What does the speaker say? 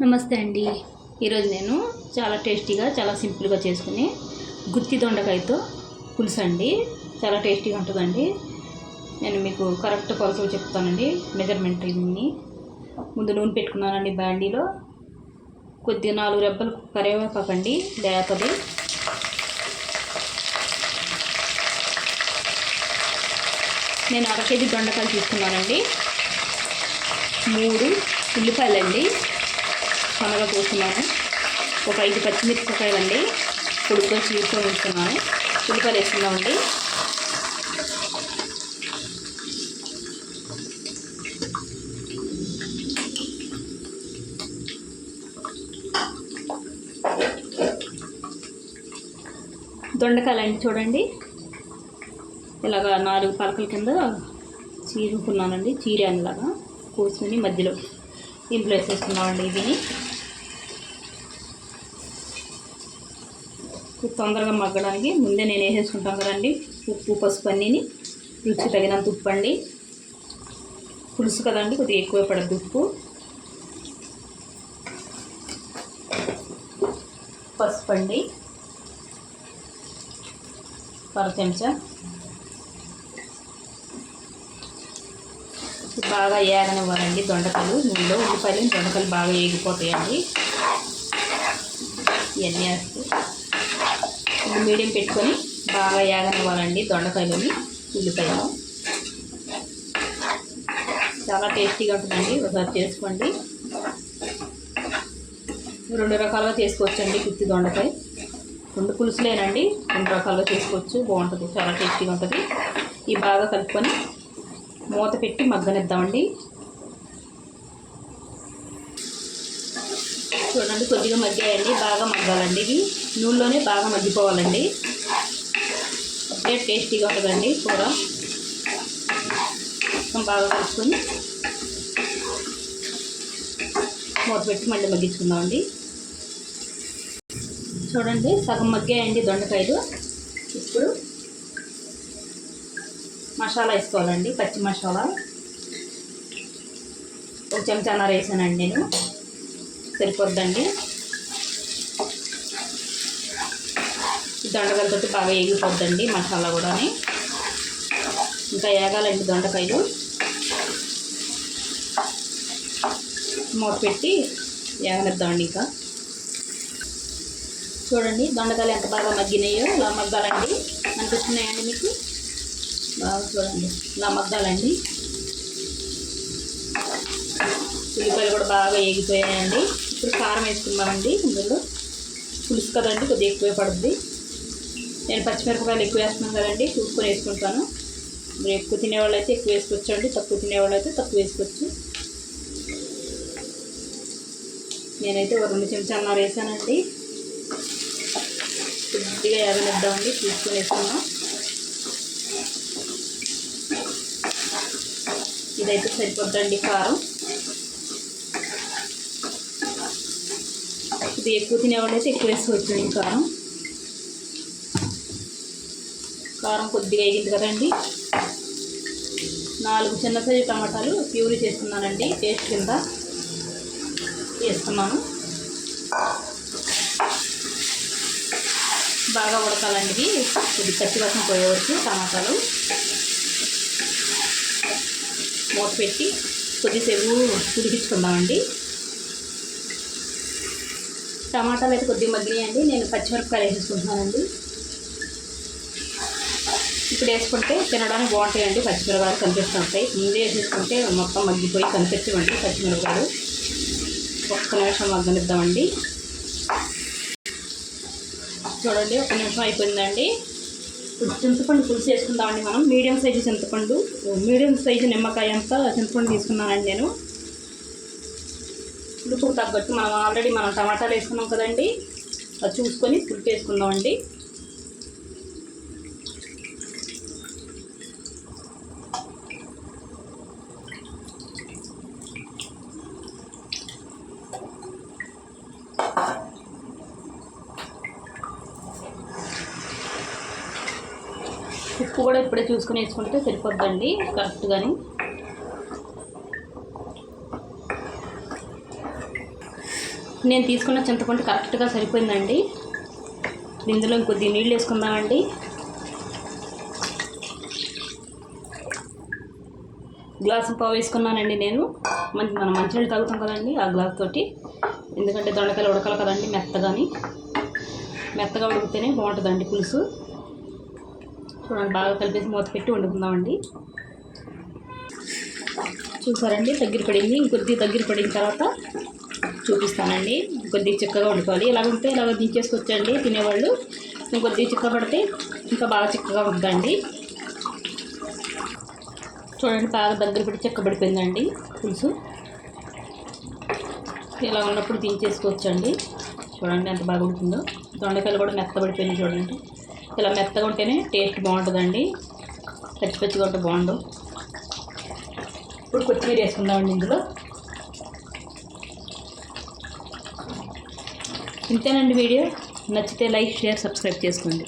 నమస్తే అండి. ఈరోజు నేను చాలా టేస్టీగా చాలా సింపుల్గా చేసుకుని గుత్తి దొండకాయతో పులుసు అండి. చాలా టేస్టీగా ఉంటుందండి. నేను మీకు కరెక్ట్ కొలతలు చెప్తానండి. మెజర్మెంట్ ఇన్ని ముందు నూనె పెట్టుకున్నానండి. బాండీలో కొద్దిగా 4 రెబ్బలు కరివేపాకండి లేతది. నేను 1/2 కేజీ దొండకాయలు తీసుకున్నానండి. 3 ఉల్లిపాయలండి సన్నగా కోసుకున్నాను. ఒక 5 పచ్చిమిరపకాయలండి పొడిగా చీరుకొని ఉంచుకున్నాను. ఉల్లిపాయలు వేసుకున్నామండి. దొండకాయలండి చూడండి, ఇలాగా 4 పలకల కింద చీరుకున్నానండి. చీరానిలాగా కోసుకుని మధ్యలో ఇంట్లో వేసేసుకున్నామండి. దీన్ని తొందరగా మగ్గడానికి ముందే నేను వేసేసుకుంటాను కదండి. ఉప్పు పసుపు అన్నీని రుచి తగినంత ఉప్పు అండి. పులుసు కదండి, కొద్దిగా ఎక్కువ పడద్దు ఉప్పు. పసుపు అండి 1 చెంచా. బాగా ఏగనివ్వాలండి దొండకాయలు నూనెలో. ఉల్లిపాయలు దొండకాయలు బాగా ఏగిపోతాయండి. ఇవన్నీ వేస్తే మీడియం పెట్టుకొని బాగా ఏగనివ్వాలండి దొండకాయలని ఉల్లిపాయలు. చాలా టేస్టీగా ఉంటుందండి. ఒకసారి చేసుకోండి. 2 రకాలుగా చేసుకోవచ్చండి గుత్తి దొండకాయ. 2 పులుసులేనండి, 2 రకాలుగా చేసుకోవచ్చు. బాగుంటుంది, చాలా టేస్టీగా ఉంటుంది. ఇవి బాగా కలుపుకొని మూత పెట్టి మగ్గనిద్దామండి. చూడండి కొద్దిగా మగ్గాయండి. బాగా మగ్గాలండి. ఇవి నూనెలోనే బాగా మగ్గిపోవాలండి. అప్పుడే టేస్టీగా ఉంటుందండి కూర. బాగా కలుపుకొని మూత పెట్టి మళ్ళీ మగ్గించుకుందామండి. చూడండి సగం మగ్గాయండి దొండకాయలు. ఇప్పుడు మసాలా వేసుకోవాలండి. పచ్చి మసాలా 1 చెంచాన్నర వేసానండి నేను. సరిపోద్దండి. దొండకాయలతో బాగా ఏగిపోద్దండి మసాలా కూడా. ఇంకా ఏగాలండి దొండకాయలు. మూత పెట్టి ఏగనిద్దామండి. ఇంకా చూడండి దొండకాయలు ఎంత బాగా మగ్గినాయో. ఇలా మగ్గాలండి. అనిపిస్తున్నాయండి మీకు? బాగా చూడండి ఇలా మగ్గాలండి. ఉల్లిపాయలు కూడా బాగా ఏగిపోయాయండి. ఇప్పుడు కారం వేసుకుందామండి. ఇందులో పులుసు కదండి, కొద్దిగా ఎక్కువే పడుద్ది. నేను పచ్చిమిరపకాయలు ఎక్కువ వేస్తున్నాను కదండి, చూసుకొని వేసుకుంటాను. మీరు ఎక్కువ తినేవాళ్ళు అయితే ఎక్కువ వేసుకోవచ్చు అండి, తక్కువ తినేవాళ్ళు అయితే తక్కువ వేసుకోవచ్చు. నేనైతే 2 చెంచాన్నర వేసానండి. కొద్దిగా ఏగనిద్దామండి, చూసుకొని వేసుకున్నాం. ఇదైతే సరిపోద్దండి కారం. ఇది ఎక్కువ తినేవాళ్ళు అయితే ఎక్కువ వేసుకోవచ్చండి కారం. కారం కొద్దిగా వేగింది కదండి. 4 చిన్న సైజు టమాటాలు ప్యూరీ చేసుకున్నానండి. పేస్ట్ కింద వేసుకున్నాను. బాగా ఉడకాలండి. ఇది కొద్దిగా పచ్చివాసన పోయే వరకు టమాటాలు. మూత పెట్టి కొద్దిసేపు ఉడికించుకుందామండి. టమాటాలు అయితే కొద్దిగా మగ్గినాయండి. నేను పచ్చిమిరపకాయలు వేసేసుకుంటున్నానండి. ఇప్పుడు వేసుకుంటే తినడానికి బాగుంటాయండి. పచ్చిమిరపకాయలు కనిపిస్తుంటాయి. ముందే వేసేసుకుంటే మొత్తం మగ్గిపోయి కనిపించమండి పచ్చిమిరపకాయలు. 1 నిమిషం మగ్గనిద్దామండి. చూడండి 1 నిమిషం అయిపోయిందండి. ఇప్పుడు చింతపండు పులుసు వేసుకుందామండి మనం. మీడియం సైజు చింతపండు, మీడియం సైజు నిమ్మకాయ అంతా చింతపండు తీసుకున్నానండి నేను. పులుపుకు తగ్గట్టు మనం టమాటాలు వేసుకున్నాం కదండి, అది చూసుకొని పులుపు వేసుకుందామండి. ఉప్పు కూడా ఇప్పుడే చూసుకొని వేసుకుంటే సరిపోద్దండి కరెక్ట్గాని. నేను తీసుకున్న చింతపండు కరెక్ట్గా సరిపోయిందండి. ఇందులో కొద్దిగా నీళ్ళు వేసుకుందామండి. గ్లాసు పావు వేసుకున్నానండి నేను. మనం మంచినీళ్ళు తాగుతాం కదండి ఆ గ్లాస్ తోటి. ఎందుకంటే దొండకాయలు ఉడకాలి కదండి మెత్తగా ఉడికితేనే బాగుంటుందండి పులుసు. చూడండి, బాగా కలిపేసి మూత పెట్టి వండుకుందామండి. చూసారండి, దగ్గర పడింది. ఇంకొద్ది దగ్గర పడిన తర్వాత చూపిస్తానండి. కొద్దిగా చిక్కగా వండుకోవాలి. ఇలాగ ఉంటే ఇలాగ దించేసుకొచ్చండి తినేవాళ్ళు. ఇంకొద్దిగా చిక్క పడితే ఇంకా బాగా చిక్కగా ఉంటుందండి. చూడండి, బాగా దగ్గర పడి చిక్కబడిపోయిందండి పులుసు. ఇలా ఉన్నప్పుడు దించేసుకోవచ్చండి. చూడండి ఎంత బాగా ఉడుకుందో. దొండకాయలు కూడా మెత్తబడిపోయినాయి చూడండి. ఇలా మెత్తగా ఉంటేనే టేస్ట్ బాగుంటుందండి. పచ్చిగా ఉంటే బాగుండు. ఇప్పుడు కొత్తిమీర వేసుకుందామండి ఇందులో. ఇంతేనండి వీడియో. నచ్చితే లైక్, షేర్, సబ్స్క్రైబ్ చేసుకోండి.